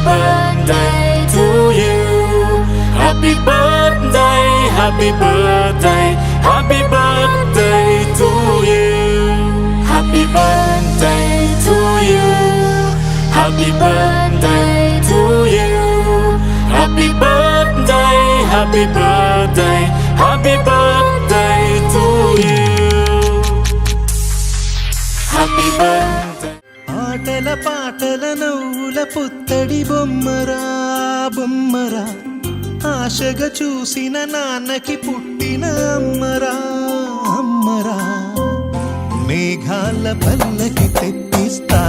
birthday to you. Happy birthday, happy birthday, happy birthday to you. Happy birthday to you. Happy birthday to you. Happy birthday, happy birthday, happy birthday to you. Happy birthday. ఆటల పాటల నవ్వుల పుత్తడి బొమ్మరా బొమ్మరా, ఆశగా చూసిన నాన్నకి పుట్టిన అమ్మరా అమ్మరా. మేఘాల పల్లకి తెప్పిస్తా,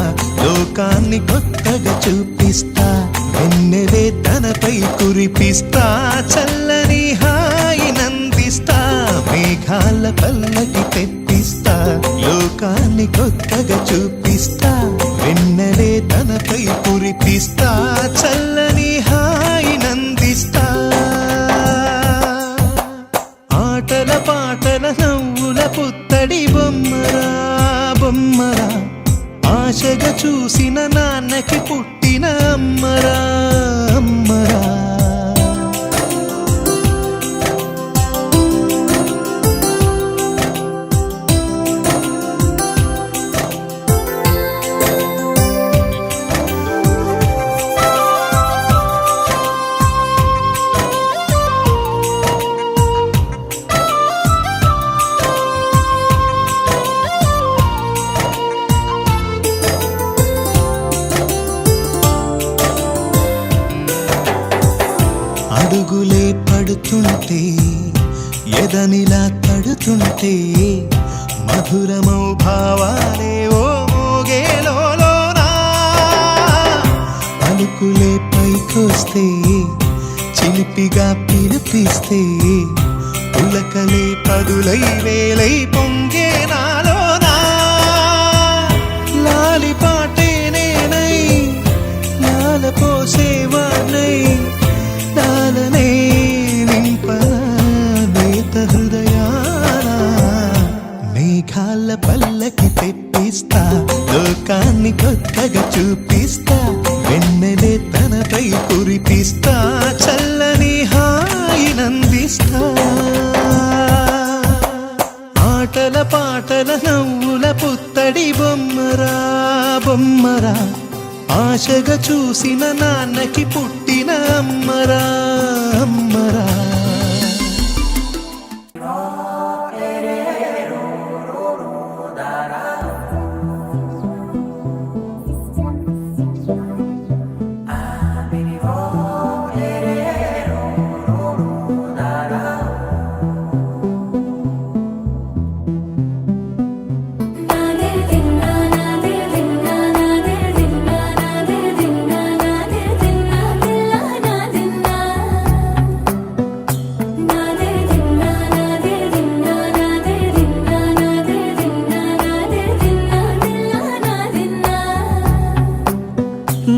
లోకాన్ని కొత్తగా చూపిస్తా, వెన్నెలే తనపై కురిపిస్తా, చల్లని హాయి నందిస్తా. మేఘాల పల్లకి తెప్పిస్తా, లోకాన్ని కొత్తగా చూపిస్తా, వెన్నెలే తనపై కురిపిస్తా, చల్లని హాయి నందిస్తా. ఆటల పాటల నవ్వుల పుత్తడి బొమ్మరా బొమ్మరా, ఆశగా చూసిన నాన్నకి పుట్టిన అమ్మరా అమ్మరా. అడుగులే పడుతుంటే, ఎదనిలా తడుతుంటే, మధురమౌ భావాలే ఓ మోగేలోనా. పలుకులే పైకొస్తే, చిలిపిగా పిలిపిస్తే, పులకలే పదులై వేలై పొంగే నాలోనా. లాలి పాటే నేనై, లాల పోసేవాణ్ణై, లాలనే నింపనేత హృదయాన. మేఘాల పల్లకి తెప్పిస్తా, లోకాన్ని కొత్తగా చూపిస్తా, వెన్నెలే తనపై కురిపిస్తా, చల్లని హాయి నందిస్తా. ఆటల పాటల నవ్వుల పుత్తడి బొమ్మరా బొమ్మరా, ఆశగా చూసిన నాన్నకి పుట్టిన అమ్మరా అమ్మరా.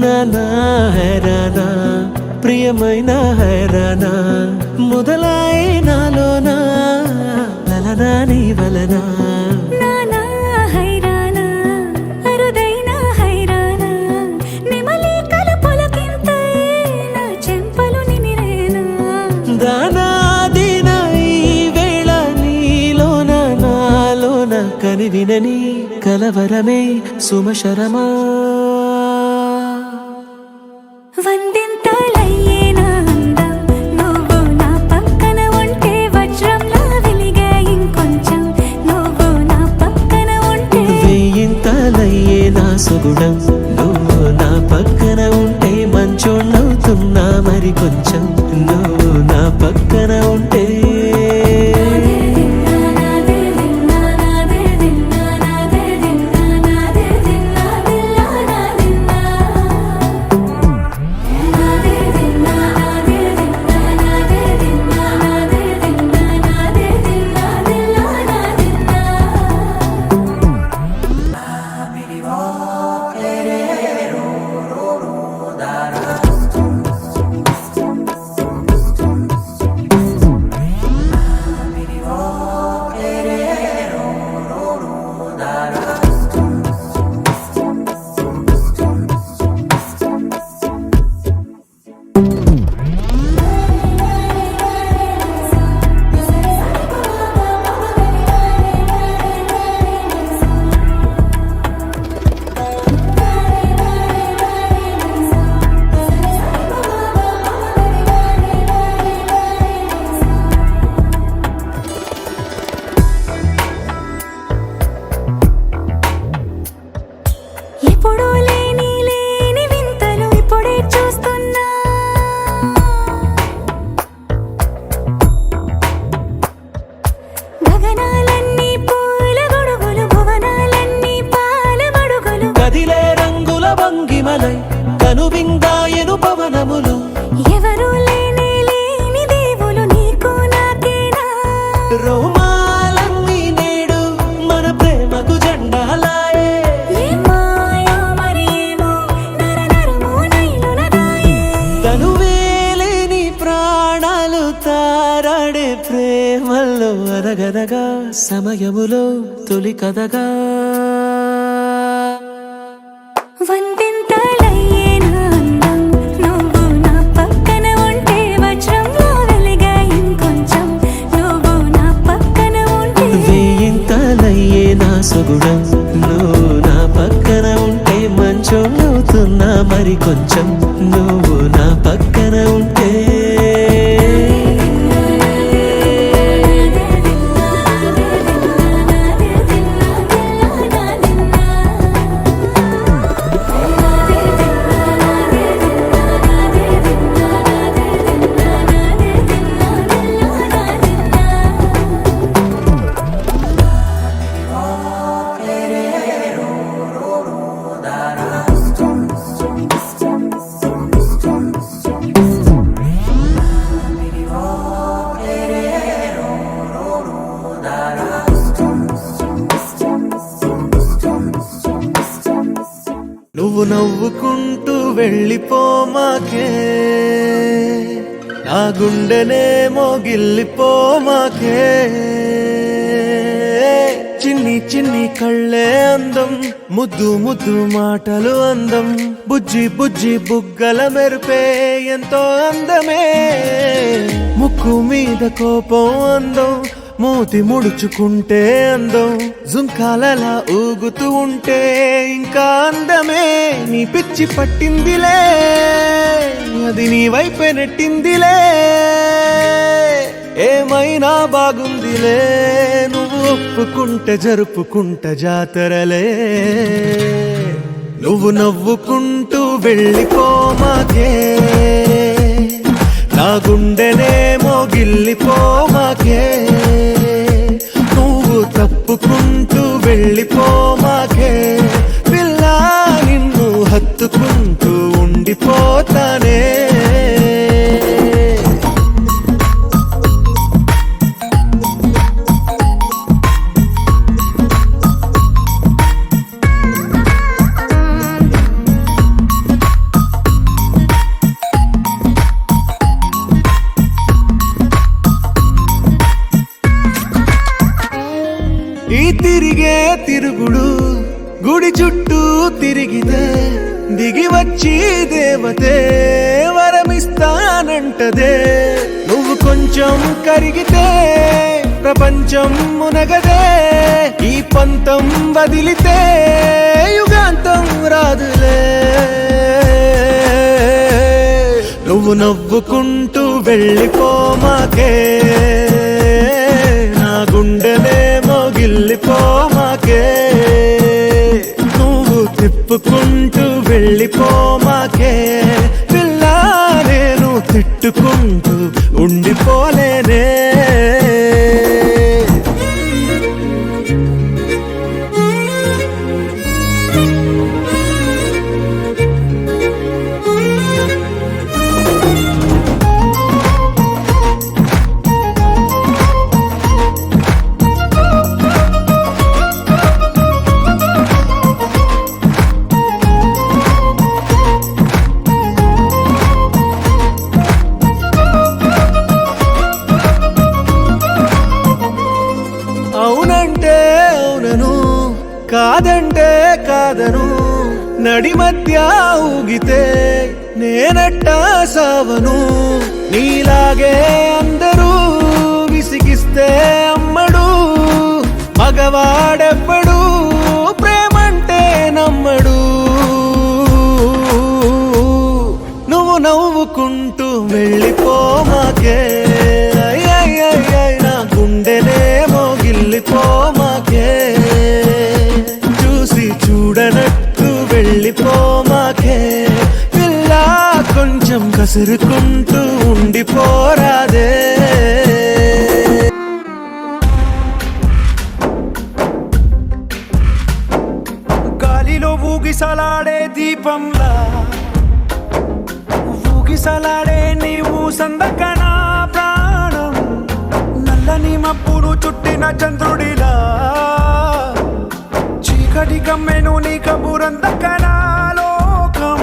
నానా హైరానా, ప్రియమైన హైరానా, మొదలాయి నాలోనా, లలనా నీ వలనా. నానా హైరానా, అరుదైన హైరానా, నెమలి కలుపులకింతై నా చెంపలు నిమిరేనా. దానాదిన ఈ వేళ నీలోన నాలోన, కనివినని కలవరమే సుమశరమా. వందింతలయ్యేనా అందం, నువ్వు నా పక్కన ఉంటే వజ్రంలా వెలిగే ఇంకొంచెం, నువ్వు నా పక్కన ఉంటే. వెయ్యింతలయ్యే నా సుగుణం, నువ్వు నా పక్కన ఉంటే మంచోళ్ళవుతున్నా మరి కొంచెం, నువ్వు నా పక్కన ఉంటే. ప్రేమల్లో అదగదగా సమయములో తొలి కథగా వందింతలయ్యే నా అందం నువ్వు నా పక్కన ఉంటే వజ్రంలో వెలిగే ఇంకొంచెం నువ్వు నా పక్కన ఉంటే వేయింతలయ్యే నా సుగుణం నువ్వు నా పక్కన ఉంటే మంచోళ్ళవుతున్నా మరి కొంచెం నువ్వు నా పక్కన ఉంటే నువ్వు నవ్వుకుంటూ వెళ్ళిపోమాకే నా గుండెనేమో గిల్లిపోమాకే చిన్ని చిన్ని కళ్ళే అందం ముద్దు ముద్దు మాటలు అందం బుజ్జి బుజ్జి బుగ్గల మెరుపే ఎంతో అందమే ముక్కు మీద కోపం అందం మూతి ముడుచుకుంటే అందం జుంకాలలా ఊగుతూ ఉంటే ఇంకా అందమే నీ పిచ్చి పట్టిందిలే అది నీ వైపే నెట్టిందిలే ఏమైనా బాగుందిలే నువ్వు ఒప్పుకుంటే జరుపుకుంట జాతరలే నువ్వు నవ్వుకుంటూ వెళ్ళిపోమాకే నా గుండెనేమో గిల్లిపోమాకే నువ్వు తప్పుకుంటూ వెళ్ళిపోమాకే పిల్ల నిన్ను హత్తుకుంటూ ఉండిపోతానే ఈ తిరిగే తిరుగుడు గుడి చుట్టూ తిరిగితే దిగి వచ్చి దేవతే వరమిస్తానంటదే నువ్వు కొంచెం కరిగితే ప్రపంచం మునగదే ఈ పంతం వదిలితే యుగాంతం రాదులే నువ్వు నవ్వుకుంటూ వెళ్ళిపోమాకే నా గుండెనేమో గిల్లిపోమాకే నువ్వు తిప్పుకుంటూ వెళ్ళిపోమాకే పిల్ల నేను తిట్టుకుంటూ ఉండిపోలేనే అవునంటే అవునను కాదంటే కాదను నడి మధ్య ఊగితే నేనట్టా సావను నీలాగే అందరూ విసిగిస్తే అమ్మడు మగవాడెవ్వడు ప్రేమంటే నమ్మడు నువ్వు నవ్వుకుంటూ వెళ్ళిపోమాకే నా గుండెనేమో గిల్లిపోమాకే చూసి చూడనట్టు వెళ్ళిపోమాకే పిల్ల కొంచెం కసురుకుంటూ ఉండిపోరాదే గాలిలో ఊగిసలాడే దీపంలా ఊగిసలాడే నీవు సందకన ప్రాణం నల్లని మబ్బును చుట్టిన చంద్రుడిలా చీకటి కమ్మెను నీ కబురందకన లోకం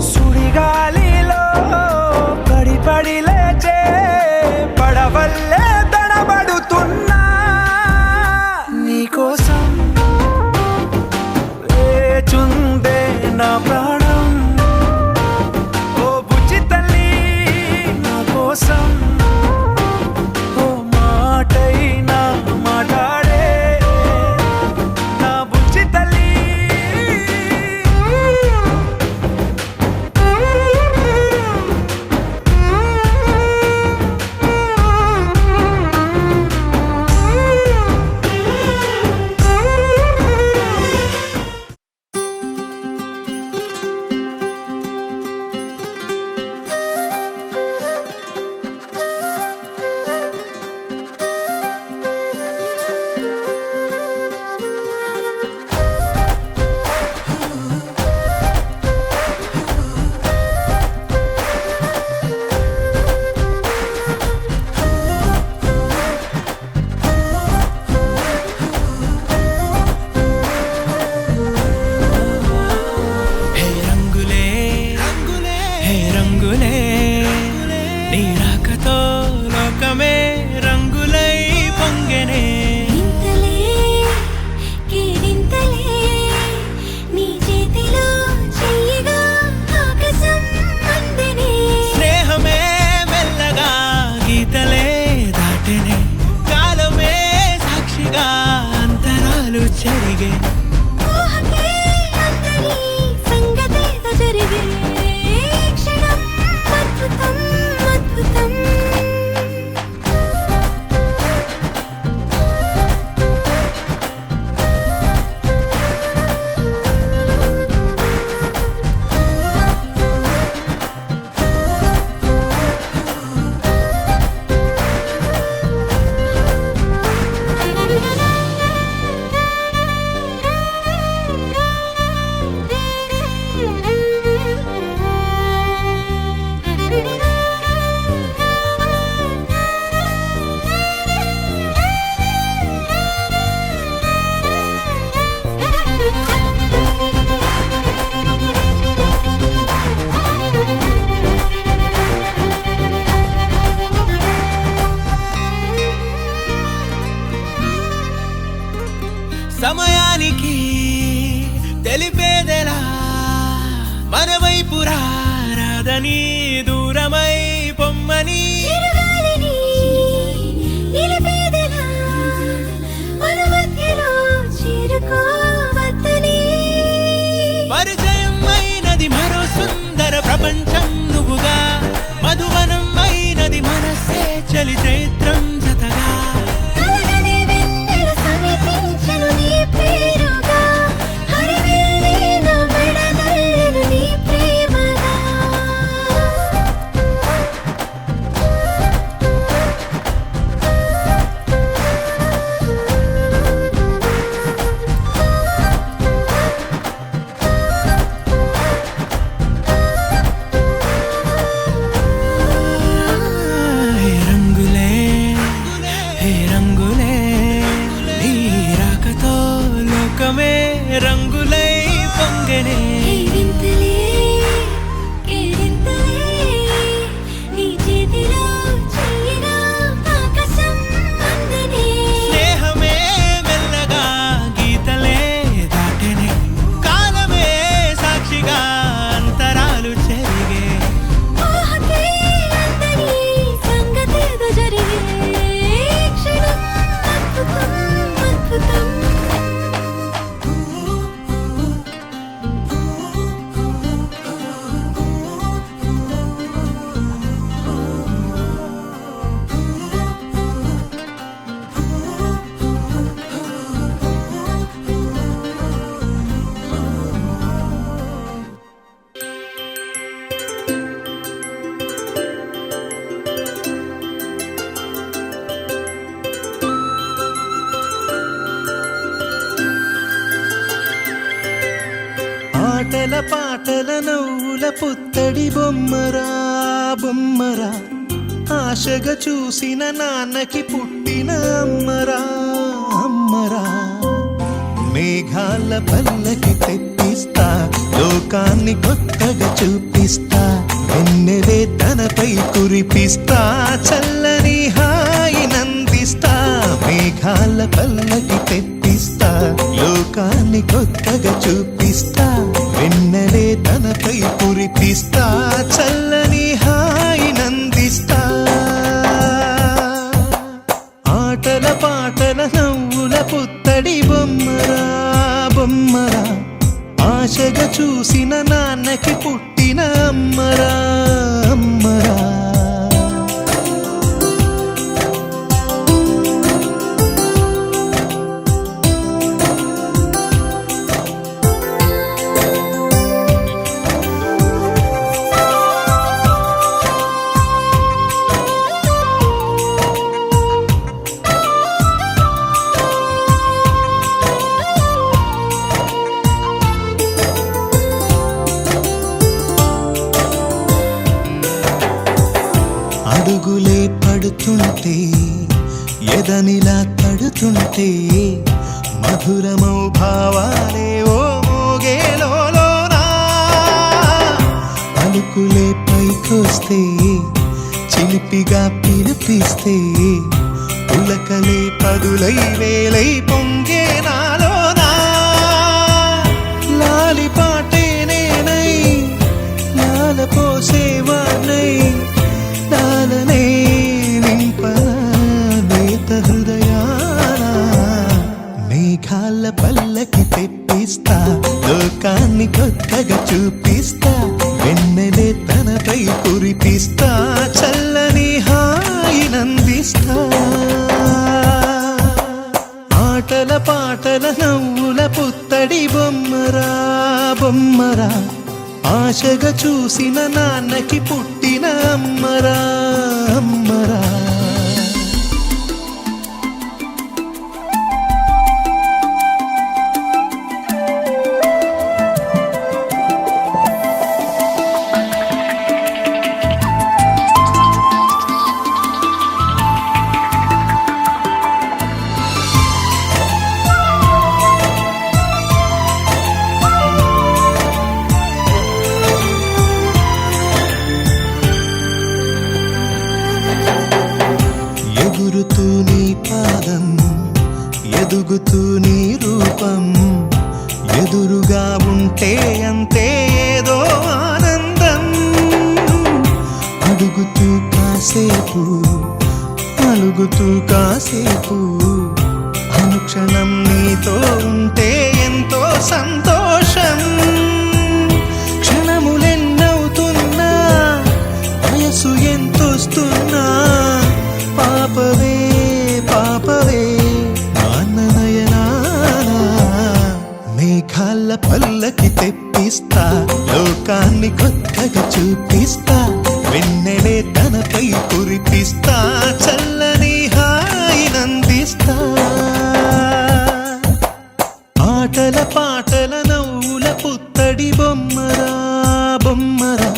సుడిగాలిలో పడి పడి లేచే పడవల్లే రంగులే నీ రాకతో లోకమే రంగులై పొంగెనే ఇంతలే కేరింతలే నీ చేతిలో చెయ్యగా ఆకాశం అందెనే స్నేహమే మెల్లగా గీతలే దాటెనే కాలమే సాక్షిగా అంతరాలు చెరిగే ఊహకే అందరి సంగతేదో జరిగే క్షణం అద్భుతం అద్భుతం సమయానికి తెలిపేదెలా మన వైపు రాదని దూరమై పొమ్మని చిరుగాలిని నిలిపేదెలా మన మధ్యలో చేరుకోవద్దని పరిచయం అయినది మరో సుందర ప్రపంచం నువ్వుగా మధువనం అయినది మనసే చలి చైత్రం జతగా కలగనే వెన్నెల సమీపించెను నీ పేరుగా హరివెల్లి నా మెడదల్లెను నీ ప్రేమగా హే రంగులే హే రంగులే నీ రాకతో లోకమే రంగులై పొంగెనే కేరింతలే కేరింతలే నీ చేతిలో చెయ్యగా ఆకాశం అందెనే స్నేహమే మెల్లగా గీతలే దాటెనే కాలమే సాక్షిగా అంతరాలు చెరిగే ఊహకే అందరి సంగతేదో జరిగే క్షణం అద్భుతం అద్భుతం ఆటల పాటల నవ్వుల పుత్తడి బొమ్మరా బొమ్మరా ఆశగా చూసిన నాన్నకి పుట్టిన అమ్మరా అమ్మరా మేఘాల పల్లకి తెప్పిస్తా లోకాన్ని కొత్తగా చూపిస్తా వెన్నెలే తనపై కురిపిస్తా చల్లని హాయి నందిస్తా మేఘాల పల్లకి తెప్పిస్తా లోకాన్ని కొత్తగా చూపిస్తా వెన్నెలే తనపై కురిపిస్తా చల్లని హాయి నందిస్తా ఆటల పాటల నవ్వుల పుత్తడి బొమ్మరా బొమ్మరా ఆశగా చూసిన నాన్నకి పుట్టిన అమ్మరా అమ్మరా అడుగులే పడుతుంటే ఎదనిలా తడుతుంటే మధురమౌ భావాలే ఓ మోగేలోనా పలుకులే పైకొస్తే చిలిపిగా పిలిపిస్తే పులకలే పదులై వేలై పొంగే నాలోనా లాలిపాటే నేనై లాల పోసేవాణ్ణై లాలనే నింపనా నేత హృదయాన మేఘాల పల్లకి తెప్పిస్తా లోకాన్ని కొత్తగా చూపిస్తా వెన్నెలే తనపై కురిపిస్తా చల్లని హాయినందిస్తా ఆటల పాటల నవ్వుల పుత్తడి బొమ్మరా బొమ్మరా ఆశగా చూసిన నాన్నకి పుట్టిన అమ్మరా అమ్మరా ఎగురుతూ నీ పాదం ఎదుగుతూ నీ రూపం ఎదురుగా ఉంటే అంతే ఏదో ఆనందం అడుగుతూ కాసేపు అలుగుతూ కాసేపు అనుక్షణం నీతో ఉంటే ఎంతో సంతోషం క్షణములెన్నవుతున్నా వయసు ఎంతొస్తున్నా పాపవే పాపవే నాన్ననయనా మేఘాల పల్లకి తెప్పిస్తా లోకాన్ని కొత్తగా చూపిస్తా వెన్నెలే తనపై కురిపిస్తా చల్లని హాయినందిస్తా ఆటల పాటల నవ్వుల పుత్తడి బొమ్మరా బొమ్మరా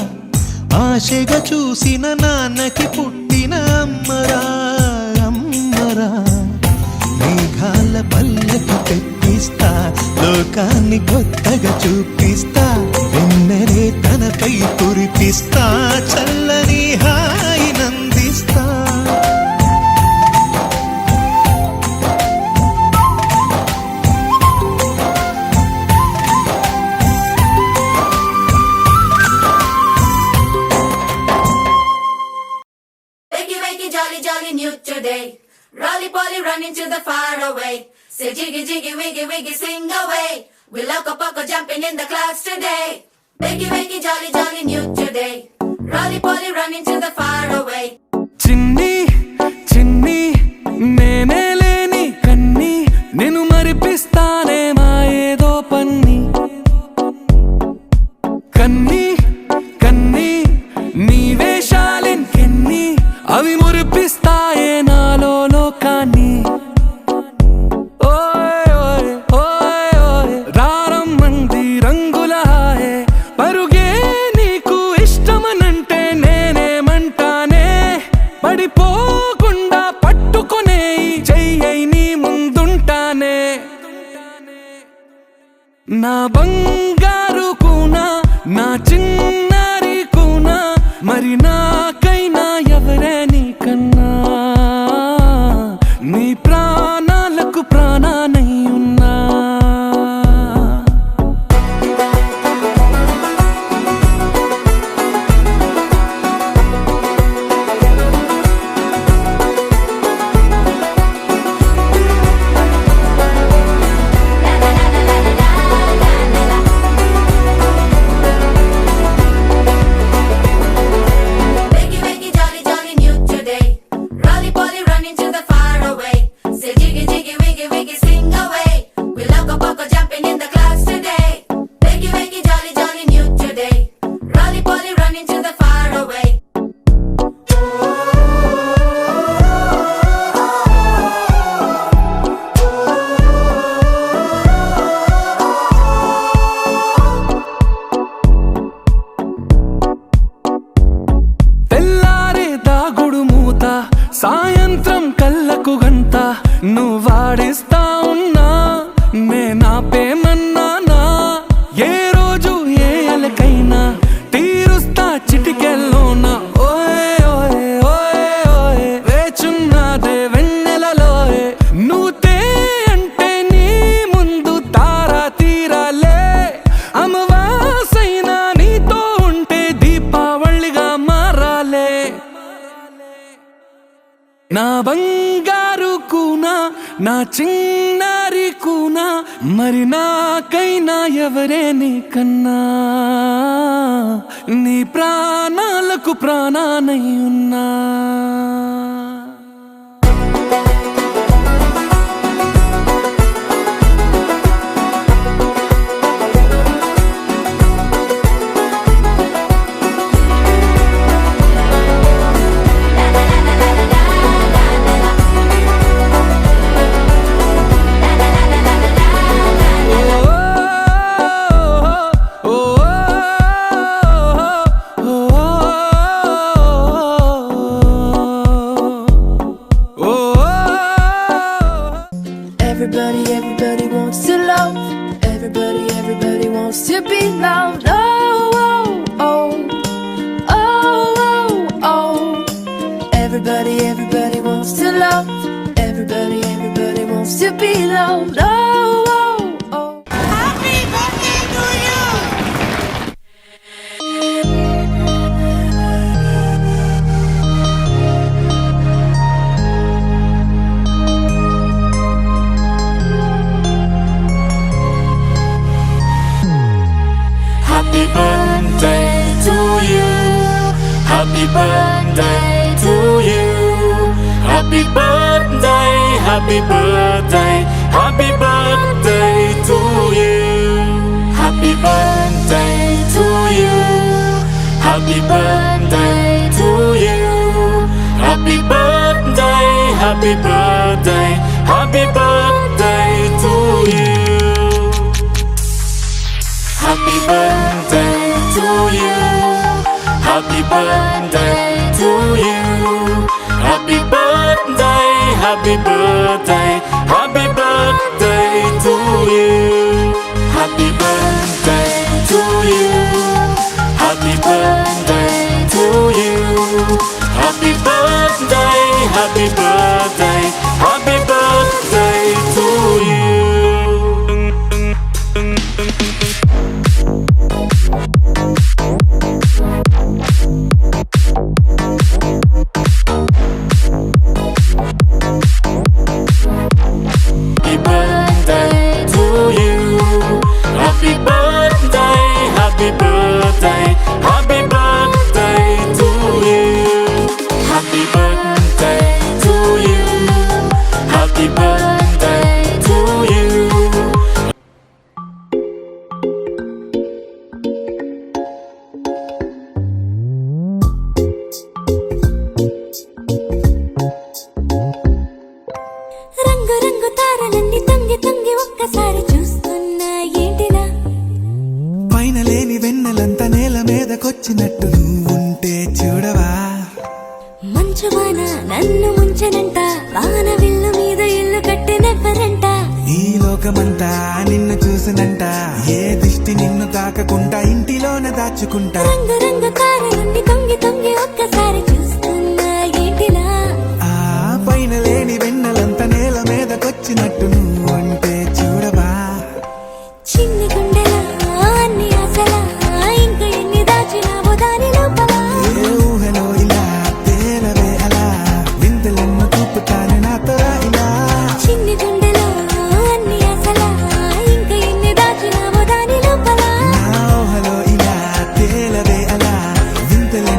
ఆశగా చూసిన నాన్నకి పుట్టిన అమ్మరా అమ్మరా మేఘాల పల్లకి తెప్పిస్తా లోకాన్ని కొత్తగా చూపిస్తా వెన్నెలే తనపై కురిపిస్తా చల్లని హాయినందిస్తా Wakey, wakey, jolly, jolly, new today. Rolly poly, running to the far away. Say jiggy, jiggy, wiggy, wiggy, sing away. We loco poco jumping in the clouds today. Wakey, wakey, jolly, jolly, new today. Rolly poly, running to the far away. చిన్ని చిన్ని నేనే లేని కన్ని నేను మరిపిస్తానే మా ఏదో పన్ని కన్ని కన్ని నీ వేషాలెన్కెన్ని అవి మురిపిస్తాయే నాలో లోకాన్ని ఓయ్ ఓయ్ ఓయ్ ఓయ్ రారమ్మంది రంగుల హాయే పరుగే నీకు ఇష్టమనంటే నేనేమంటానే పడిపోకుండా పట్టుకునే చెయ్యై నీ ముందుంటానే నా బంగారు కూనా నా చిన్నారి కూనా మరి నాకైనా ఎవరే నీకన్నా నీ ప్రాణాలకు ప్రాణానై ఉన్నా Wakey, wakey, jolly, jolly, new today. Rolly poly, running to the far away. Say jiggy, jiggy, wiggy, wiggy, sing away. We loco poco jumping in the clouds today. Wakey, wakey, jolly, jolly, new today. Rolly poly, running to the far away. తెల్లారే దాగుడు మూత సాయంత్రం కళ్ళకు గంట నువ్వాడిస్తా ఉన్నా నేనాపేమన్నానా ఏ రోజు ఏ అలకైనా తీరుస్తా చిటికెల్లో నా బంగారు కూనా, నా చిన్నారి కూనా, మరి నాకైనా ఎవరే నీకన్నా? నీ ప్రాణాలకు ప్రాణానై ఉన్నా. Everybody, everybody wants to love. Everybody, everybody wants to be loved. Oh, oh, oh, oh, oh, oh. Everybody, everybody wants to love. Everybody, everybody wants to be loved. Oh, oh, oh. Happy birthday to you. Happy birthday to you. Happy birthday to you. Happy birthday, happy birthday, happy birthday to you. Happy birthday to you. Happy birthday to you. Happy birthday, happy birthday, happy birthday to you. Happy birthday to you. Happy birthday to you. Happy birthday, happy birthday, happy birthday to you. Happy birthday to you. Happy birthday to you. Happy birthday, happy birthday, happy birthday to you. Happy birthday to you. Happy birthday, happy birthday, happy birthday to you. Happy birthday to you. Happy birthday to you. రంగు రంగు తారలన్నీ తొంగి తొంగి ఒక్కసారి చూస్తున్నా ఏంటిలా? పైన లేని వెన్నెలంతా నేల మీదకొచ్చినట్టు నువ్వుంటే చూడవా? మంచువాన నన్ను ముంచనంట, వాన విల్లు మీద ఇల్లు కట్టినెవ్వరంట. ఈ లోకమంతా నిన్ను చూసినంట, ఏ దిష్టి నిన్ను తాకకుండా ఇంటిలోన దాచుకుంటా. రంగు రంగు తారలన్నీ తొంగి తొంగి ఒక్కసారి చూస్తున్నా ఏంటిలా? ఆ పైన లేని వెన్నెలంతా నేల మీదకొచ్చినట్టు నువ్వుంటే చూడవా? చిన్ని గుండెలా అన్ని ఆశలా, ఇంకా ఎన్ని దాచినావో దాని లోపల. ఏ ఊహలో ఇలా తేలవే అలా, వింతలెన్నో చూపుతాను నాతో రా ఇలా. చిన్ని గుండెలో అన్ని ఆశలా, ఇంకా ఎన్ని దాచినావో దాని లోపల. నా ఊహలో ఇలా తేలవే అలా, వింతలెన్నో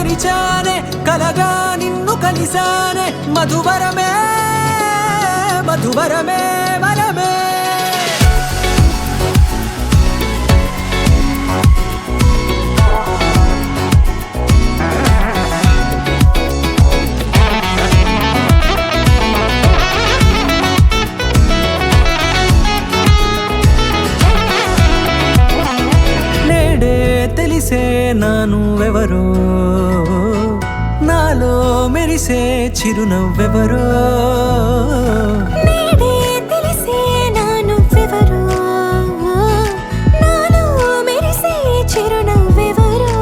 తెరిచానే కలగా నిన్ను కలిసానే మధువరమే మధువరమే వరమే తెలిసే నానువెవరో నాలో మెరిసే చిరునవ్వెవరో నేడే తెలిసే నానువెవరో నాలో మెరిసే చిరునవ్వెవరో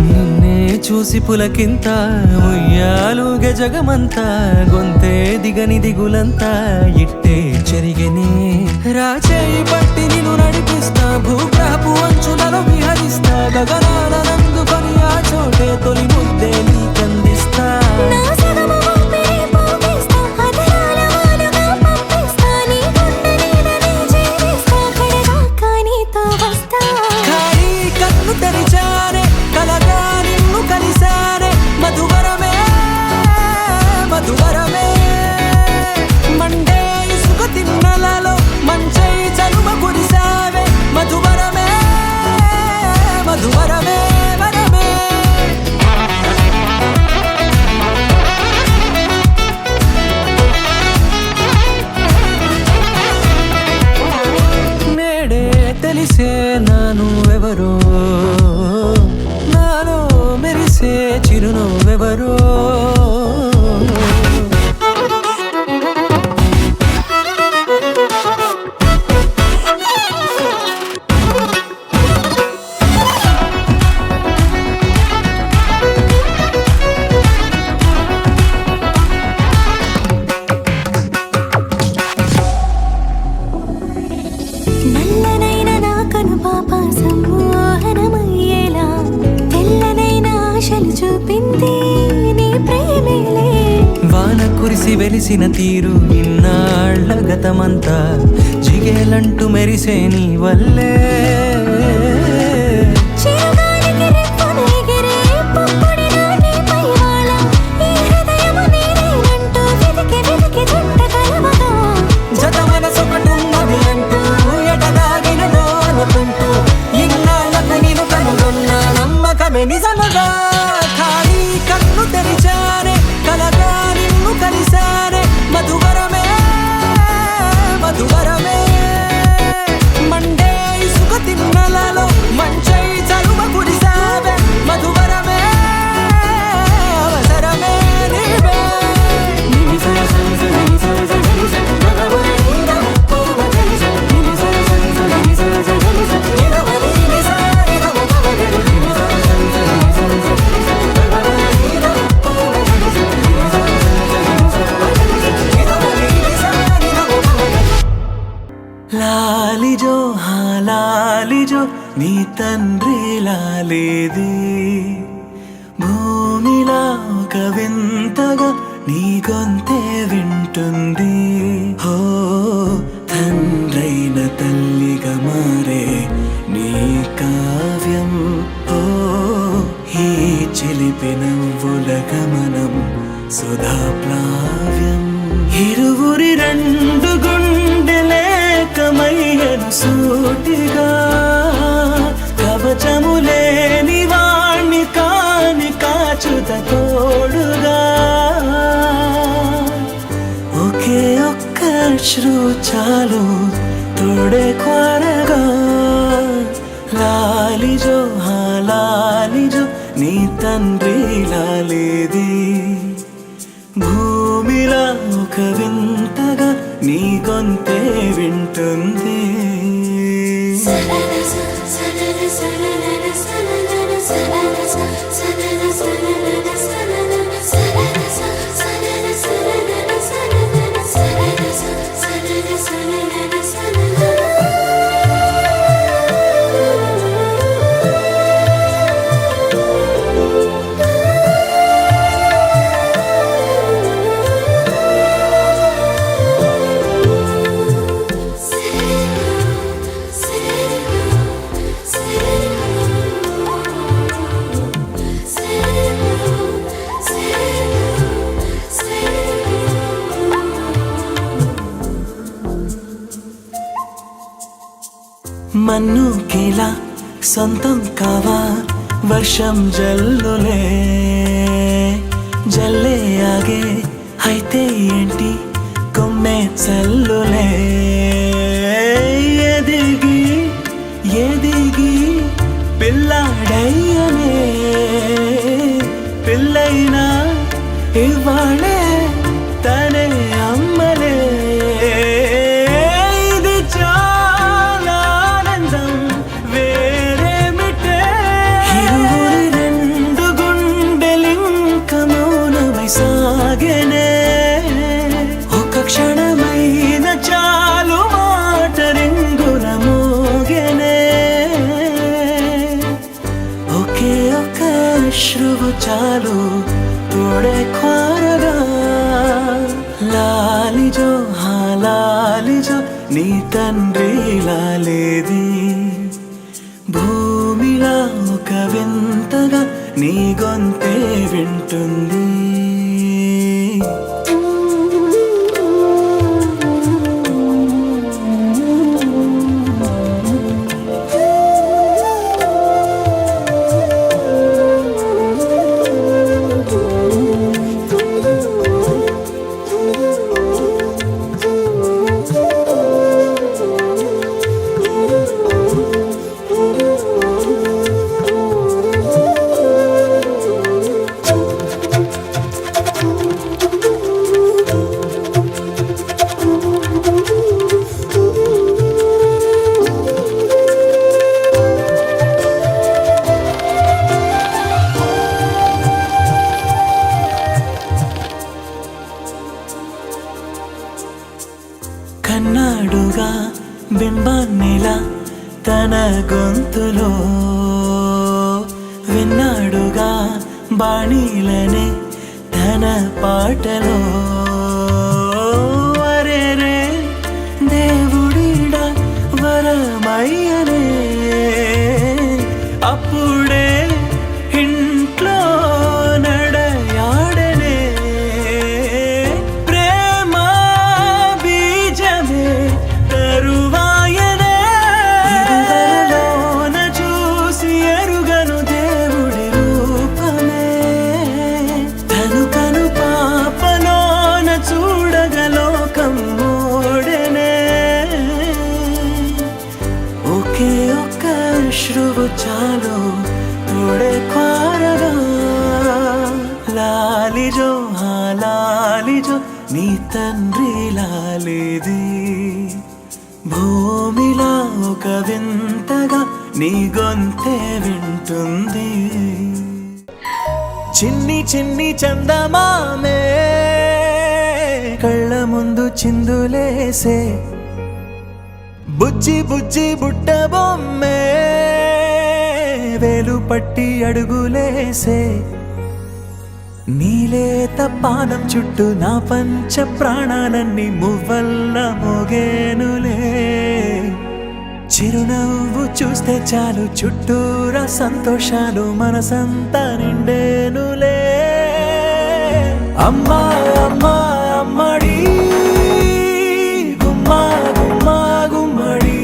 నిన్నే చూసి పులకింత ఉయ్యాలుగే జగమంతా గొంతే దిగని దిగులంతా ఇట్టే చెరిగనే రాచేయి పట్టి నిన్ను నడిపిస్తా భూగ్రహపు అంచులలో విహరిస్తా గగనానందుకొని ఆ చోటే తొలి ముద్దే నీకందిస్తా నా సగము ఊపిరి పోగిస్తా అదరాల వానగా పంపిస్తా నీ గుండె నీడనే జీవిస్తా కడదాకా నీతో వస్తా ఖాళీ కన్ను తెరిచానే కలగా నిన్ను కలిసానే మధువరమే మధువరమే మండే ఇసుక తిన్నలలో మంచై చలువ కురిసావే మధువరమే మధువరమే వరమే నేడే తెలిసే నానువెవరో నాలో మెరిసే చిరునవ్వెవరో నల్లనైన నా కను పాప సమ్మోహనమయ్యేలా తెల్లనైన ఆశలు చూపింది నీ ప్రేమేలే వాన కురిసి వెలిసిన తీరు ఇన్నాళ్ళ గతమంతా జిగేలంటూ మెరిసే నీ వల్లే చిరుగాలికి రెప్పను ఎగిరే పుప్పొడిన నీపై వాళ ఈ హృదయము నీదేనంటూ వెతికి వెతికి జంట కలవగా జత మనసొకటున్నది అంటూ ఎటదాగినదో అనుకుంటూ ఇన్నాళ్ళకు నేను కనుగొన్న నమ్మకమే నిజముగా ఖాళీ కన్ను తెరిచానే కలగా నిన్ను కలిసానే మధువరమే మధువరమే మండే ఇసుక తిన్నలలో మంచై చలువ కురిసావే మధువరమే అవసరమే నీవే లాలిజో లాలిజో నీ తండ్రి లాలేది భూమిలా ఒక వింతగా నీ గొంతే వింటుంది హో తండ్రైన తల్లిగా మారే నీ కావ్యం ఓ ఈ చిలిపి నవ్వుల గమనం సుధా ప్లావ్యం ఇరువురి రెండు గుండెలేకమయ్యను సూటిగా కవచములేని వాణ్ణి కాని కాచుత తోడుగా ఒకే ఒక్క అశ్రు చాలు తోడే కొరగా లాలిజో లాలిజో నీ తండ్రి లాలేది భూమిలా ఒక వింతగా నీ గొంతే వింటుంది మన్నుకిలా సొంతం కావా వర్షం జల్లులే జల్లే ఆగే అయితే ఏంటి కొమ్మే చల్లులే ఎదిగి ఎదిగి పిల్లాడయ్యనే పిల్లైనా ఇవాళే తనే అమ్మలే ఇది చాలా ఆనందం వేరేమిటే ఇరువురి రెండు గుండెలింక మౌనమై సాగెనే ఒక క్షణమైన చాలు మాట రింగున మోగెనే ఒకే ఒక అశ్రువు చాలు తోడే క్వారగా లాలిజో హాలాలిజో నీ తండ్రి లాలేది భూమిలా ఒక వింతగా నీ గొంతే వింటుంది కన్నాడుగా బింబాన్నిలా తన గొంతులో విన్నాడుగా బాణీలనే తన పాటలో వరేరే దేవుడిడా వరమయ్యనే అప్పుడే ఇంట్లో నడయాడనే ప్రేమ బీజమే తరువాయనే ఇరువరలోన చూసి ఎరుగను దేవుడి రూపమే తను కను పాపలోన చూడగలోకం మోడెనే ఒకే ఒక్క అశ్రువు చాలు తోడే క్వారగా లాలిజో హాలాలిజో నీ తండ్రి లాలేది భూమిలా ఒక వింతగా నీ గొంతే వింటుంది చిన్ని చిన్ని చందమామే కళ్ళ ముందు చిందులేసే బుజ్జి బుజ్జి బుట్ట బొమ్మే వేలు పట్టి అడుగులేసే నీలేత పానం చుట్టూ నా పంచ ప్రాణాలన్నీ మువ్వల్ల మోగేనులే చిరునవ్వు చూస్తే చాలు చుట్టూరా సంతోషాలు మనసంతా నిండేనులే అమ్మా అమ్మా అమ్మడి గుమ్మా గుమ్మా గుమ్మడి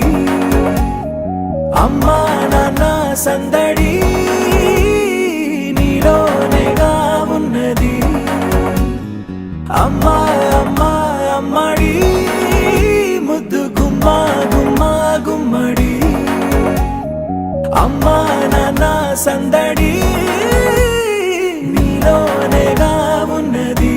అమ్మా నాన్న సందడి నీలోనేగా ఉన్నది అమ్మా అమ్మా అమ్మడి ముద్దు గుమ్మా గుమ్మా గుమ్మడి అమ్మా నాన్న సందడి నీలోనేగా ఉన్నది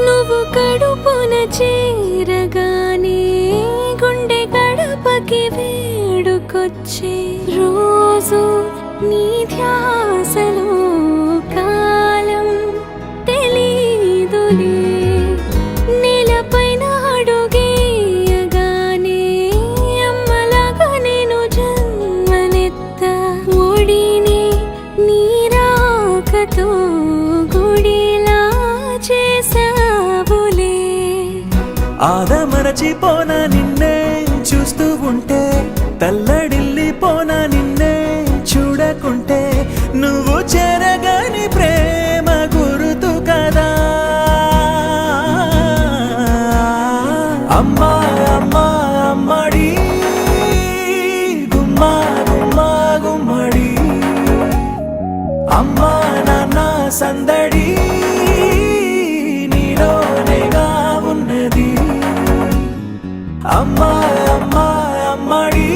నువ్వు కడుపున చేరగానే గుండె గడపకి వేడుకొచ్చే రోజు నీ ధ్యాసలో కాలం తెలీదులే ఆదమరచిపోనా నిన్నే చూస్తూ ఉంటే, తల్లడిల్లిపోనా నిన్నే చూడకుంటే, నువ్వు చెరగని ప్రేమ గురుతు కదా. అమ్మా అమ్మా అమ్మడి గుమ్మా గుమ్మా గుమ్మడి, అమ్మా నాన్న సందడి నీలోనేగా ఉన్నది. అమ్మా అమ్మా అమ్మడి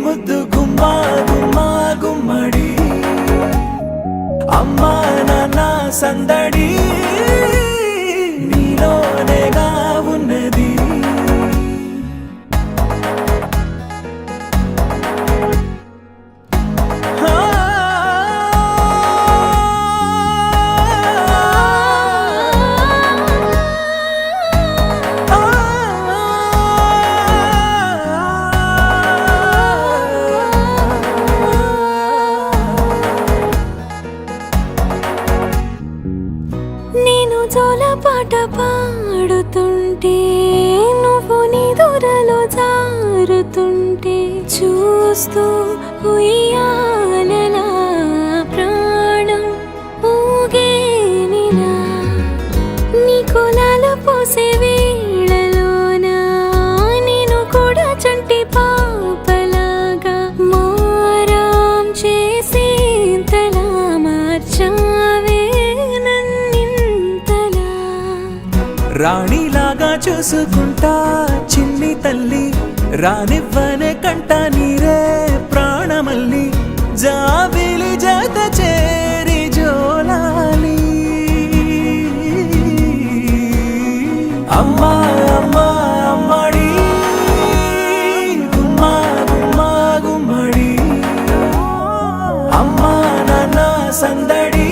ముద్దు గుమ్మా గుమ్మా గుమ్మడి, అమ్మా నాన్న సందడి నీలోనేగా ఉన్నది. నేను జోలపాట పాడుతుంటే, నువ్వు నీ దూరలో జారుతుంటే, చూస్తూ ఉయ్యాలలా ప్రాణం ఊగేనిలా. నీ కులాలు పోసే వేళలోనా నేను కూడా చంటి పాపలాగా మారాం చేసేంతలా మార్చావే నన్నింతలా. రాణిలాగా చూసుకుంటా చిన్ని తల్లి, రానివ్వనే కంట నీరే ప్రాణమల్లి, జాబిలి జత చేరి జోలాలి. అమ్మా అమ్మా అమ్మడి గుమ్మా గుమ్మా గుమ్మడి, అమ్మా నాన్న సందడి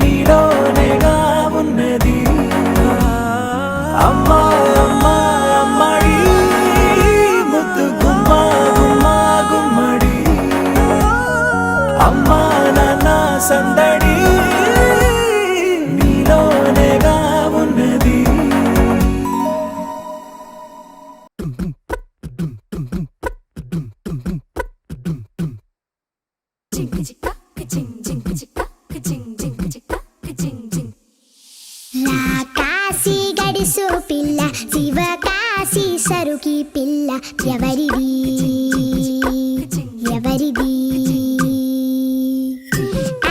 నీలోనేగా ఉన్నది. అమ్మా అమ్మా అమ్మడి ముద్దు గుమ్మా గుమ్మా గుమ్మడి, అమ్మా నాన్న సందడి నీలోనేగా ఉన్నది. కాశీ గడిసు పిల్ల, శివ కాశీ సరుకి పిల్ల, ఎవరిది ఎవరిది?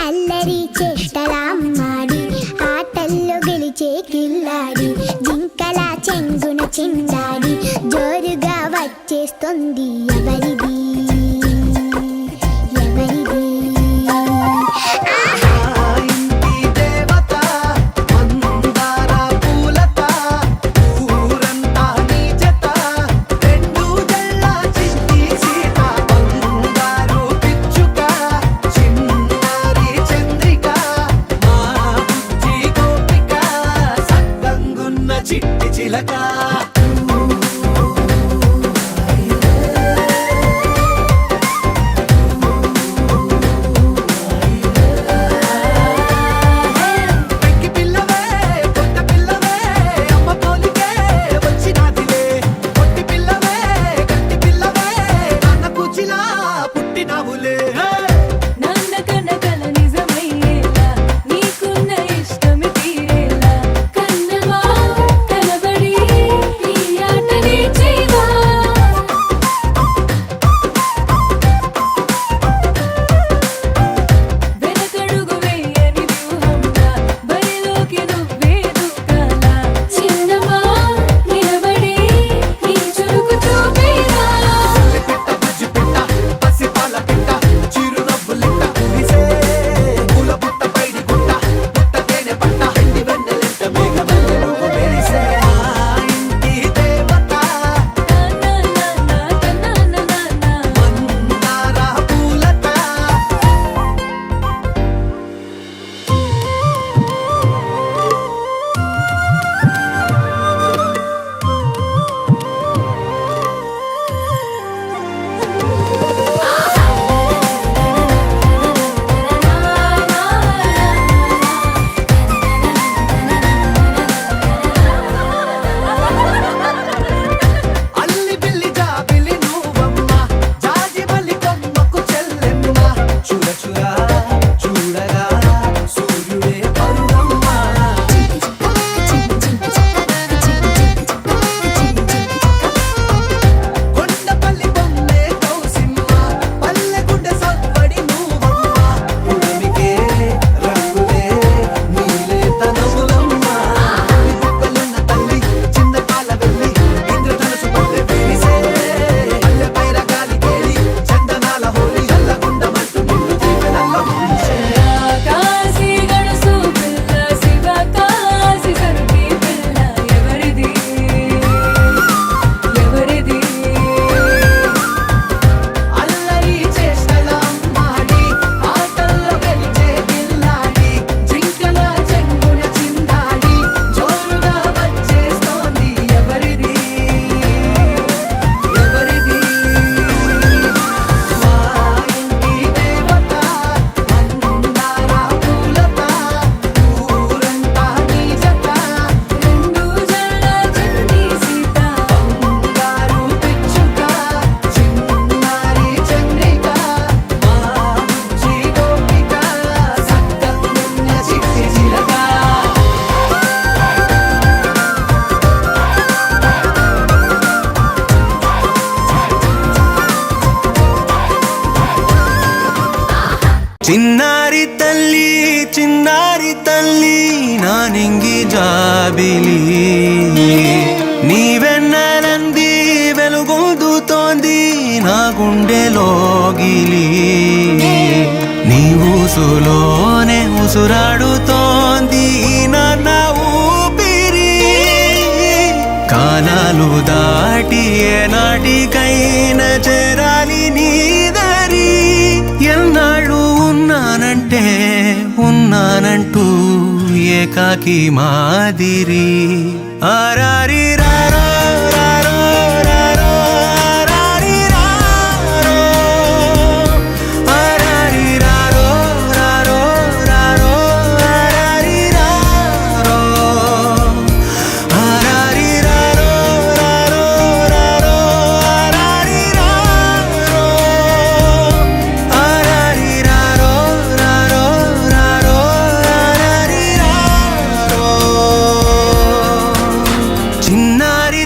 అల్లరి చేష్టలామ్మాడి, ఆటల్లో గెలిచే కిల్లాడి, జింకల చెంగున చిందాడి, జోరుగా వచ్చేస్తుంది ఎవరిది ఎవరిది? చిట్టి చిలక పెంకి పిల్లవే పొట్ట పిల్లవే, అమ్మ పోలికే వచ్చినాదిలే. పొట్టి పిల్లవే గట్టి పిల్లవే, నాన్న కూచిలా పుట్టినావులే. నాన్న కనకల నిజమయ్యేలా, నీకున్న ఇష్టమి తీరేలా, కన్నవా కనబడి జాబిలి నీ వెన్నెలంది వెలుగొందుతోంది నా గుండెలోగిలి నీ ఊసులోనే ఉసురాడుతోంది నా ఊపిరి కాలాలు దాటి ఏనాటికైనా చేరాలి నీ దరి ఎన్నాళ్ళు ఉన్నానంటూ ఏకాకి మాదిరి ఆరారి రారో రారో రారో ఆరారి రారో ఆరారి రారో రారో రారో ఆరారి రారో ఆరారి రారో రారో రారో ఆరారి రారో ఆరారి రారో రారో రారో ఆరారి రారో చిన్నారి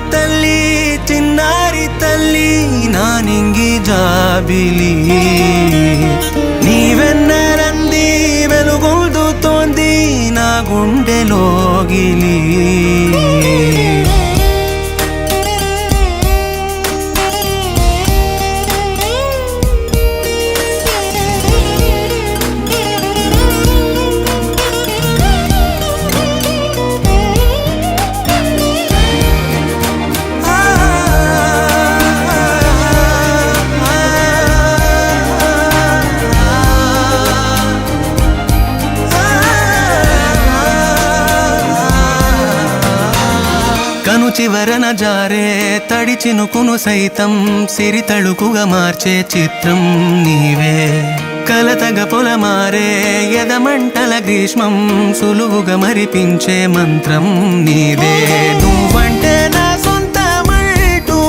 తల్లి నా నింగి జాబిలి నీ వెన్నెలంది వెలుగొందుతోంది నా గుండెలోగిలి కను చివరన జారే తడి చినుకును సైతం సిరి తళుకుగా మార్చే చిత్రం నీవే కలతగ పొలమారే ఎదమంటల గ్రీష్మం సులువుగా మరిపించే మంత్రం నీదే నువ్వంటే నా సొంతమంటూ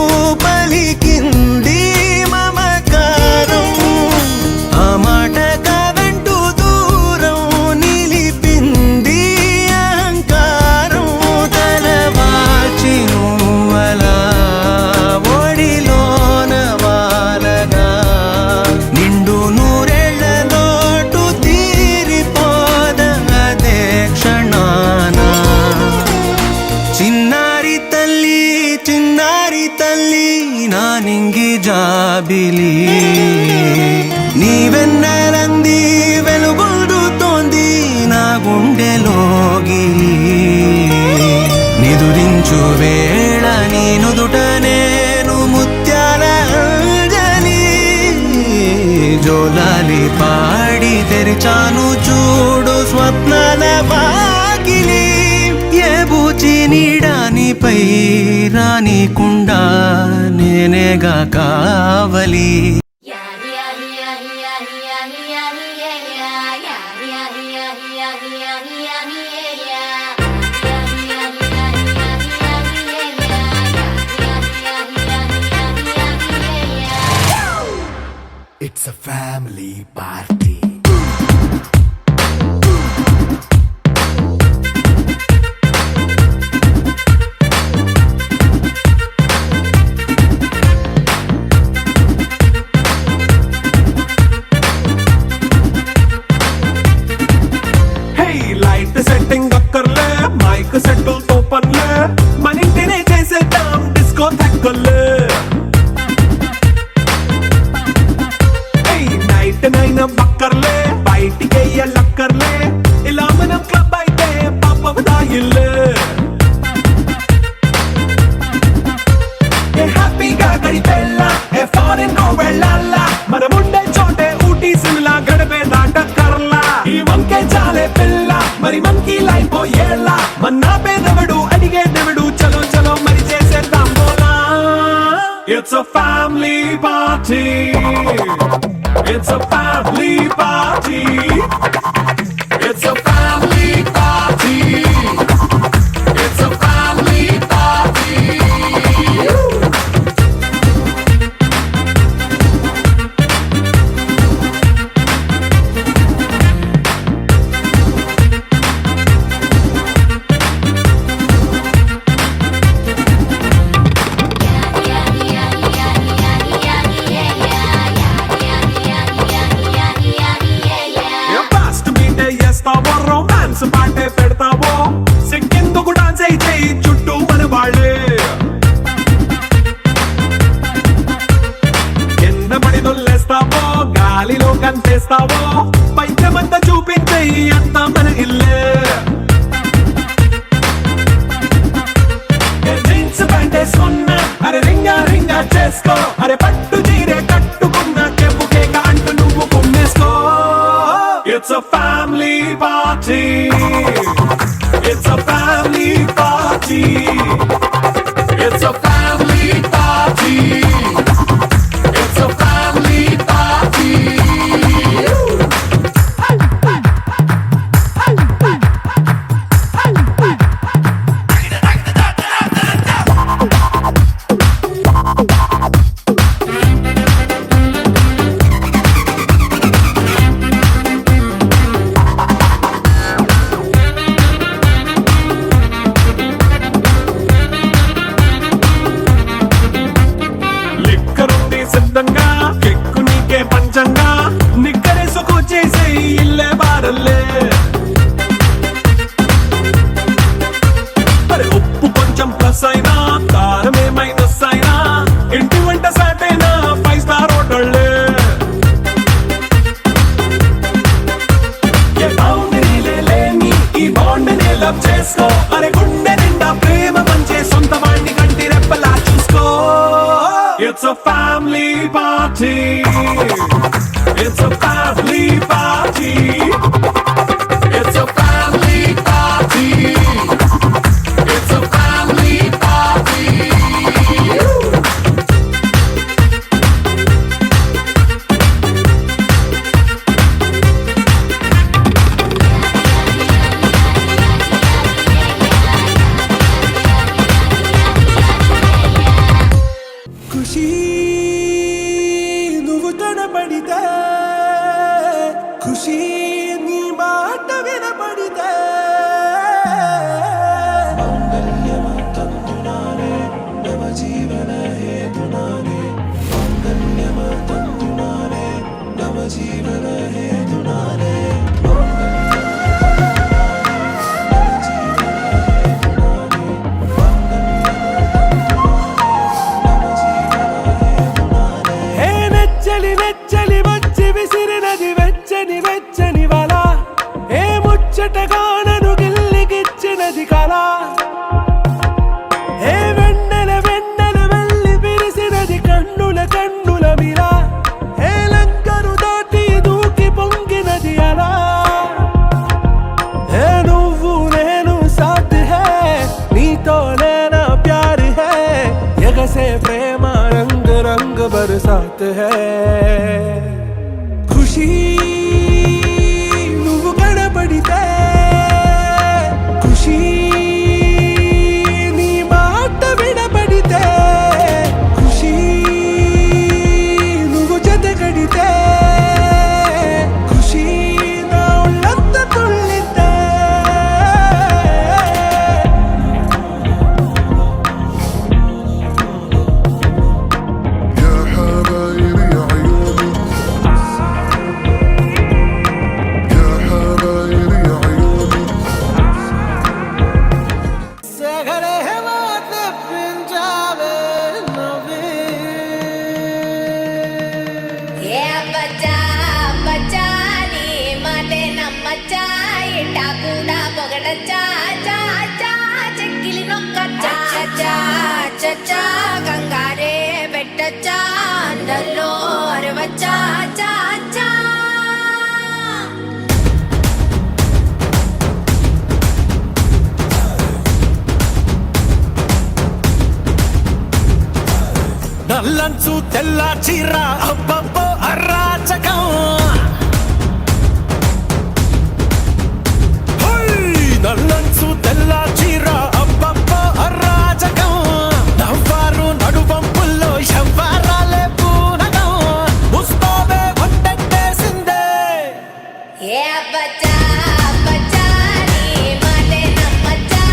పలికింది మమకారం ఆ మాట కాదంటూ దూరం నిలిపింది అహంకారం తలవాచి నువ్వలా ఒడిలోన వాలగా నిండు నూరేళ్ల లోటు తీరిపోదదే క్షణాన చిన్నారి తల్లి నా నింగి జాబిలి నీ వెన్నెలంది వెలుగొందుతోంది నా గుండెలోగిలి నిదురించు వేళ నీ నుదుట నేను ముత్యాల అంజలి జోలాలి పాడి తెరిచాను చూడు స్వప్నాల వాకిలి ఏ బూచి నీడానిపై రానికుండా నేనేగా కావలి It's a family party. Hey, light setting అక్కర్లే మైక్ సెట్టుల్ తో పర్లే మన ఇంటినే చేసేద్దాం డిస్కో థక్కర్లే నైట్ నైన్ బక్కర్లే బయటికి లక్కర్లే ఇలా మనం క్లబ్ అయితే పాపం దాయిల్లే ఏ హ్యాపీగా గడిపెళ్ళ ఏ ఫారెన్ నో వెళ్ళాల మనం ఉండే చోటే ఊటీ సిమ్లా గడిపే దాటక్కర్లా ఈ వంకే చాలే పిల్ల మరి మనకి లైఫ్ ఏళ్ళ మన్నా పేదవడు అడిగేదెవడు చలో చలో మరి చేసేద్దాం బోలా it's a family party It's a family party. It's a family party. It's a family party. చేసుకో అరే గుండె నిండా ప్రేమ పంచే సొంత వాడిని కంటి రెప్పలా చూసుకో. It's a family party. It's a family party. It's a family party. It's a family party. ఖుషి నువ్వు కనపడితే, ఖుషి నీ మాట వినపడితే, హే నెచ్చలి నెచ్చలి వచ్చి విసిరినది వెచ్చని వెచ్చని వల, ఏ ముచ్చటగా నన్ను గిల్లిగిచ్చినది కళ, ఏ వెన్నెల వెన్నెల వెళ్ళి విరిసినది కన్నుల కన్నుల మిల, ఏ లంకను దాటి దూకి పొంగినది అలా, ఏ నువ్వు నేను సాథ్ హే నీతోనే నా ప్యార్ హే, ఎగసే ప్రేమ రంగ్ రంగ్ బరసాత్ హే. ఖుషి నువ్వు కనపడితే, ఖుషి నీ మాట వినపడితే, ఖుషి నువ్వు జత కడితే, ఖుషి నా ఒళ్ళంత తుళ్ళితే. يا حبايبي يا عيوني يا حبايبي يا عيوني సగలే మాట పింజావే నవే. ఏ బచ్చా బచ్చా నీ మాటే నమ్మచ్చా ఇట్టా కూడా పొగడచ్చా చా చా చెక్కిలి నొక్కచ్చా చా చచ్చా కంగారే పెట్టచ్చా అందరిలో అరవచ్చా చా చా. నల్లంచు తెల్ల చీర అబ్బబ్బో అరాచకం. నల్లంచు తెల్ల చీర అబ్బబ్బో అరాచకం. నవ్వారు నడువంపుల్లో ఎవ్వరాలే పూనగం. ముస్తాబే వంటేసిందే. ఏ బచ్చా బచ్చా నీ మాటే నమ్మచ్చా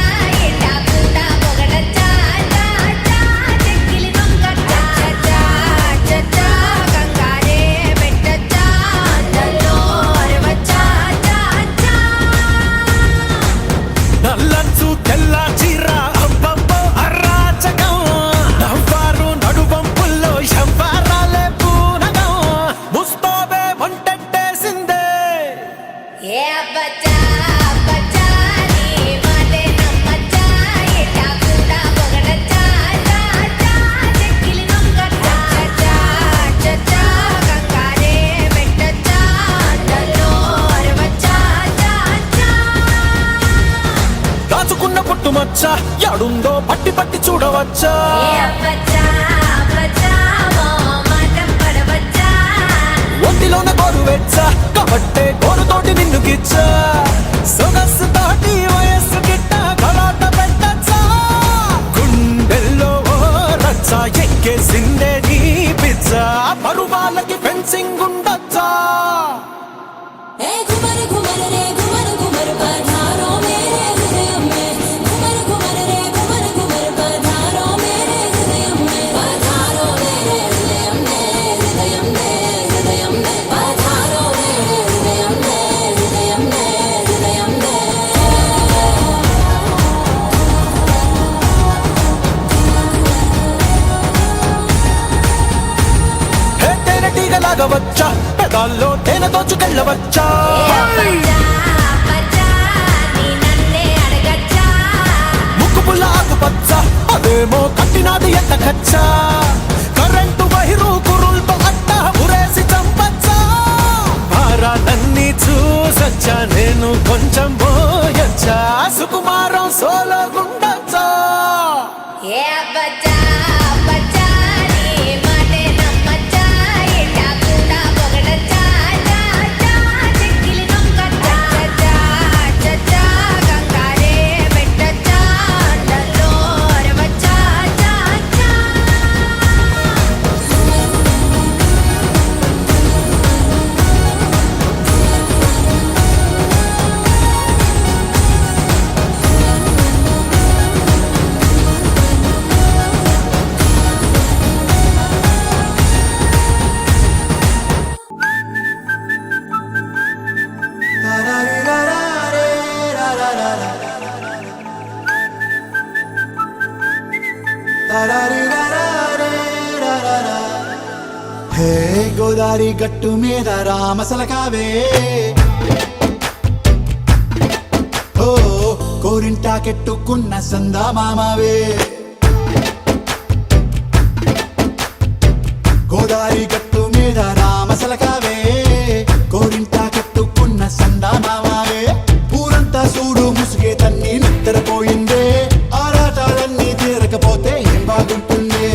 ఇట్టా కూడా పొగడచ్చా చా చా చెక్కిలి నొక్కచ్చా చా చచ్చా కంగారే పెట్టచ్చా అందరిలో అరవచ్చా చా చా. నల్లంచు తెల్ల చీర అబ్బబ్బో అరాచకం. నవ్వారు నడువంపుల్లో ఎవ్వరాలే పూనగం. ముస్తాబే వంటేసిందే. ఏ బచ్చా బచ్చా నీ మాటే నమ్మచ్చా ఇట్టా కూడా పొగడచ్చా చా చా చెక్కిలి నొక్కచ్చా చా చచ్చా కంగారే పెట్టచ్చా అందరిలో అరవచ్చా చా చా. దాచుకున్న పుట్టుమచ్చ యాడుందో పట్టి పట్టి చూడవచ్చా. ఏ బచ్చా బచ్చా ఓ మాటం పడవచ్చా. ఒంటిలోన గోరు వెచ్చ కాబట్టే గోరుతోటి నిన్ను గిచ్చ. సొగసు తోటి వయస్సు గిట్ట గలాట పెట్టచ్చా. గుండెల్లో ఓ రచ్చ ఎక్కేసిందే నీ పిచ్చ. పరువాలకి ఫెన్సింగ్ ఉండొచ్చా. ఏ घुमर घुमर रे घुमर घुमर पधारो मेरे हृदय में घुमर घुमर रे घुमर घुमर पधारो मेरे हृदय में पधारो मेरे हृदय में हृदय में हृदय में पधारो मेरे हृदय में हृदय में हृदय में. హే తేనెటీగలాగా వచ్చా పెదాల్లో తేనె దోచుకెళ్ళవచ్చా. ఏ బచ్చా బచ్చా నీ నన్నే అడగచ్చా కచ్చా కరెంటు వైరు కురుల్తో అట్ట ఉరేసి చంపచ్చా భారాలన్నీ చూసొచ్చా నేను కొంచెం పోయొచ్చా సుకుమారం సోలో గుండొచ్చా బచ్చా బచ్చా నీ మాటే నమ్మచ్చా ఇట్టా కూడా పొగడచ్చా చా చా చెక్కిలి నొక్కచ్చా చా చా గంగారే పెట్టచ్చా అండల్లో అరవచ్చా చా చా హే గోదారి గట్టు మీద రామసలకావే ఓ కోరింటాకెట్టుకున్న సందా మామావే గోదారి గట్టు మీద రామసలకావే కోరింటాకెట్టుకున్న సందా మామావే ఊరంతా చూడు ముసుగే తన్ని నిద్రపోయిందే ఆరాటాలన్నీ తీరకపోతే ఏం బాగుంటుందే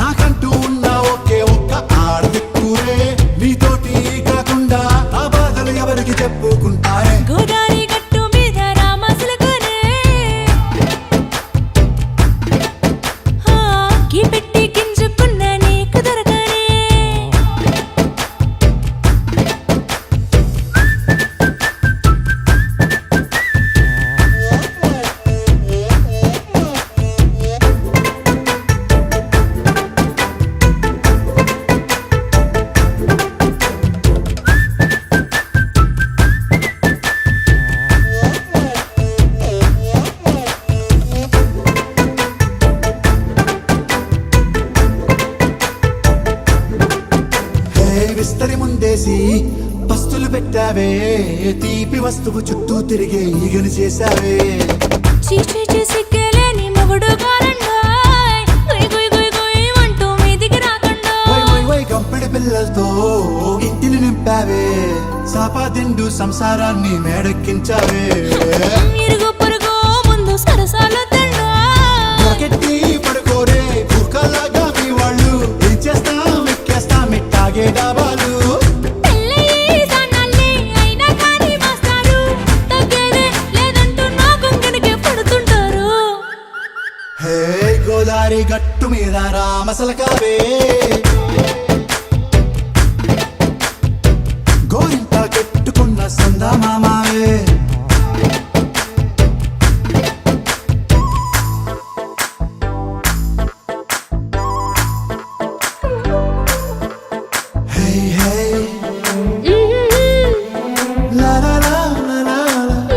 నాకంటూ ఉన్న ఒకే ఒక్క ఆడదిక్కురే నీతోటి కాకుండా నా బాధలు ఎవరికి చెప్పుకుంటారే గోదారి గట్టు మీద రామసలకరే కీ పెట్టి గింజుకున్న నీకు దొరకరే విస్తరి ముందేసి పస్తులు పెట్టావే తీపి వస్తువు చుట్టూ తిరిగే ఈగను చేశావే చీచీ సిగ్గలేని మొగుడు కారండాయ్ గుయ్ గుయ్ గుయ్ గుయ్ అంటూ మీదికి రాకండాయ్ వై వై వై గంపెడి పిల్లలతో ఇంటిని నింపావే సాపాదిండు సంసారాన్ని మేడెక్కించావే ఇరుగు పొరుగు ముందు సరసాలు నాకెట్టి పడుకోరే కుక్కలాగా మీ వాళ్ళు ఏం చేస్తాం ఎక్కేస్తాం ఇట్టాగే డాబాలు హే గోదారి గట్టు మీద రామసలకావే గోరింట కెట్టుకున్న సందా మామావే Hey, hey. La la la la la la.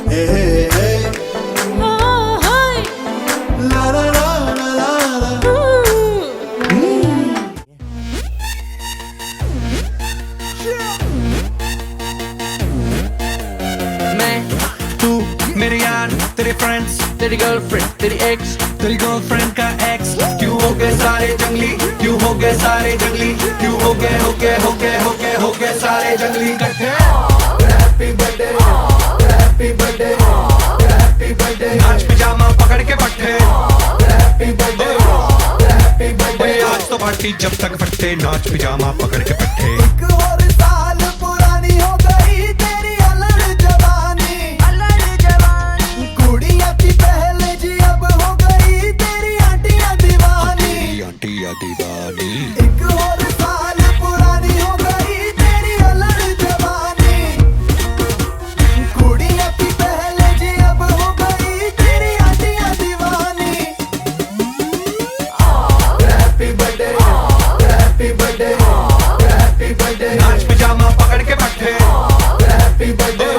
Hey, hey, hey. La la la la la la. मैं तू मेरे यार तेरे फ्रेंड्स तेरी गर्लफ्रेंड तेरी एक्स तेरी गर्लफ्रेंड का एक्स क्यों हो गए सारे जंगली क्यों हो गए सारे जंगली क्यों हो गए हो गए हो गए हो गए हो गए सारे जंगली इकट्ठे happy birthday happy birthday happy birthday नाच पिजामा पकड़ के पट्टे हैप्पी बर्थडे हैप्पी बर्थडे आज तो पार्टी जब तक फट्टे नाच पिजामा पकड़ के पट्टे एक और साल पुरानी हो गई तेरी अलग जवानी कुड़िया की पहले जी अब हो गई तेरी आंटियां दीवानी आंटिया दीवानी एक और साल पुरानी हो गई तेरी अलग जवानी कुड़िया की पहले जी अब हो गई तेरी आंटियां दीवानी happy birthday happy birthday happy birthday नाच पिजामा पकड़ के पट्टे हैप्पी बर्थडे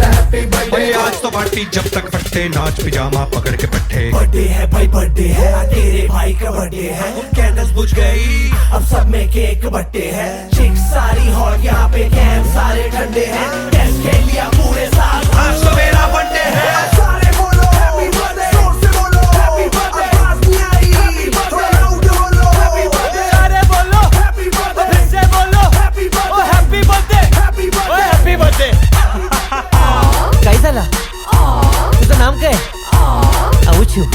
हैप्पी बर्थडे आज तो पार्टी जब तक फट्टे नाच पिजामा पकड़ के पट्टे बर्थडे है भाई बर्थडे है तेरे भाई का बर्थडे है कैंडल्स बुझ गई अब सब में केक बट्टे है चिक्स सारी हॉट यहाँ पे कैंप सारे ठंडे हैं टेस्ट खेल लिया पूरे साल आज तो मेरा बर्थडे है सारे बोलो हैप्पी बर्थडे जोर से बोलो हैप्पी बर्थडे आवाज नहीं आई you.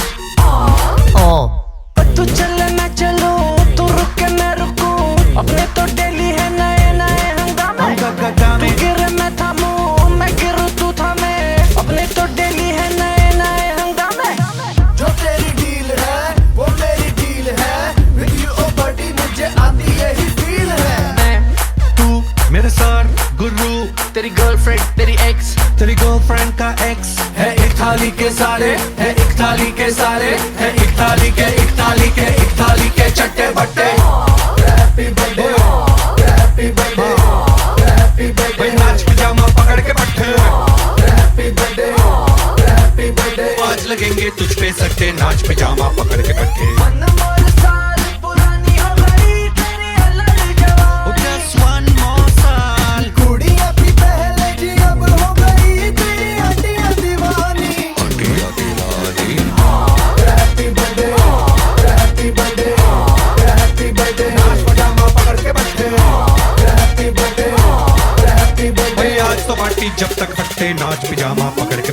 तू चले मैं चलूं, तू रुके मैं रुकूं, अपने तो डेली है नए नए हंगामे। तू गिरे मैं थामूं, मैं गिरूं तू थामे, अपने तो डेली है नए नए हंगामे। जो तेरी डील है वो मेरी डील है, विद यू ओ बडी मुझे आती यही फील है। मैं तू मेरे सर गुरु, तेरी गर्लफ्रेंड तेरी एक्स, तेरी गर्लफ्रेंड का एक्स है एक थाली के सारे, है एक थाली के सारे, है एक थाली के एक थाली के एक थाली के चट्टे बट्टे। Happy birthday happy birthday happy birthday, नाच पिजामा पकड़ के पट्टे। हैप्पी बर्थडे हैप्पी बर्थडे, आज लगेंगे तुझ पे सट्टे, नाच पिजामा पकड़ के पट्टे। Just one more साल, कुड़ियाँ भी पहले की अब हो गई तेरी आंटियाँ दीवानी। Happy birthday happy birthday happy birthday, नाच पजामा पकड़ के बैठे। हैप्पी बर्थडे हैप्पी बर्थडे, भाई आज तो पार्टी जब तक फटते, नाच पिजामा पकड़ के